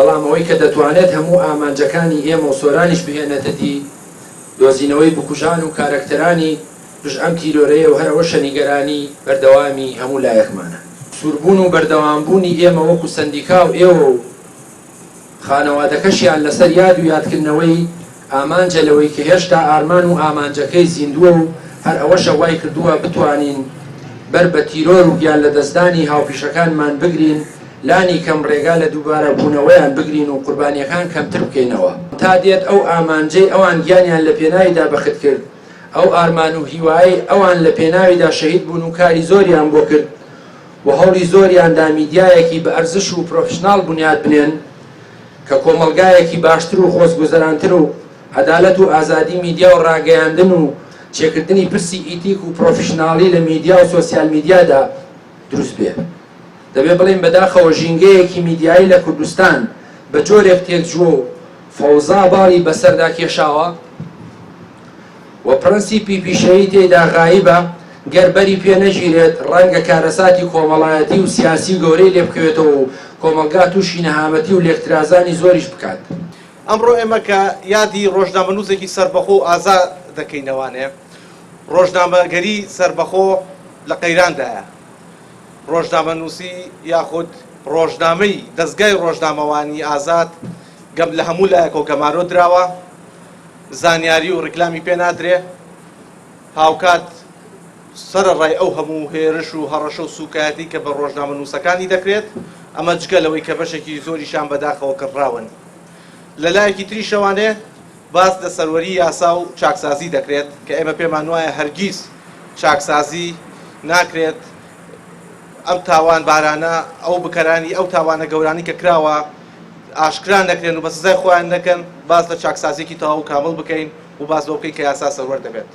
بەڵام ئەوەی کە دەتوانێت هەموو ئامانجەکانی ئێمە و سۆرانیش بهێنێتە دی دۆزینەوەی بکوژان و کارەکتەرانی دژ ئەم تیرۆرەیە و هەرەوە شەنیگەرانی بەردەوامی هەموو لایەکمانە. سووربوون و بەردەوامبوونی ئێمە وەکو سەندیکا و ئێوە و خانەوادەکەشیان لەسەر یاد و یادکردنەوەی ئامانجە لەوەی کە هێشتا ئارمان و ئامانجەکەی زیندووە و هەر ئەوەشە وای کردووە بتوانین بەر بە تیرۆر و گیان لە دەستدانی هاوپیشەکانمان بگرین، لانی کەم ڕێگا لە دووبارە بوونەوەیان بگرین و قوربانیەکان کەمتر بکەینەوە تا دێت ئەو ئامانجەی ئەوان گیانیان لە پێناویدا بەخت کرد، ئەو ئارمان و هیوایی ئەوان لە پێناویدا شەهید بوون و کاری زۆریان بۆ کرد و هەوڵی زۆریاندا میدیایەکی بە ئەرزش و پرۆفشناڵ بنیاد بنێن کە کۆمەلگایەکی باشتر و خۆشگوزەرانتر و عەدالەت و ئازادی میدیا و ڕاگەیاندن و چێکردنی پرسی ئیتیک و پرۆفشناڵی لە میدیا و سۆسیال میدیادا دروست بێ. دەبێ بڵێن بەداخەوە ژینگەیەکی میدیایی لە کوردستان بە جۆرێک تێکجووە و فەوزا باڵی بەسەردا کێشاوە و پرەنسیپی پیشەیی تێدا غایبە، گەربەری پێ نەژیرێت ڕەنگە کارەساتی کۆمەڵایەتی و سیاسی گەورەی لێ بکەوێتەوە و کۆمەلگا تووشی نەهامەتی و لێکترازانی زۆریش بکات. ئەمڕۆ ئێمە کە یادی ڕۆژنامەنووسێکی سەربەخۆ و ئازا دەکەینەوانێ، ڕۆژنامەگەری سەربەخۆ لە قەیراندایە، ڕۆژنامەنووسی یاخود ڕۆژنامەی دەستگای ڕۆژنامەوانی ئازاد گەم لە هەموو لایەکەوە گەمارۆ دراوە، زانیاری و ڕیکلامی پێ نادرێ، هاوکات سەرڕای ئەو هەموو هێرش و هەڕەشە و سوکایەتی کە بە ڕۆژنامەنووسەکانی دەکرێت، ئەمە جگەلەوەی کە بەشێکی زۆریشان بەداخەوە کڕراون. لە لایەکی تریشەوانێ باس لە سەروەری یاسا و چاکسازی دەکرێت کە ئێمە پێمان وایە هەرگیز چاکسازی ناکرێت، ئەم تاوان بارانە ئەو بکەرانی ئەو تاوانە گەورانی کە کراوە ئاشکران دەکرێن و بە سزای خۆیان دەکەن، باس لە چاکسازیێکی تەواو و کامل بکەین و باس بۆ بکەین کە یاسا سەروەر دەبێت.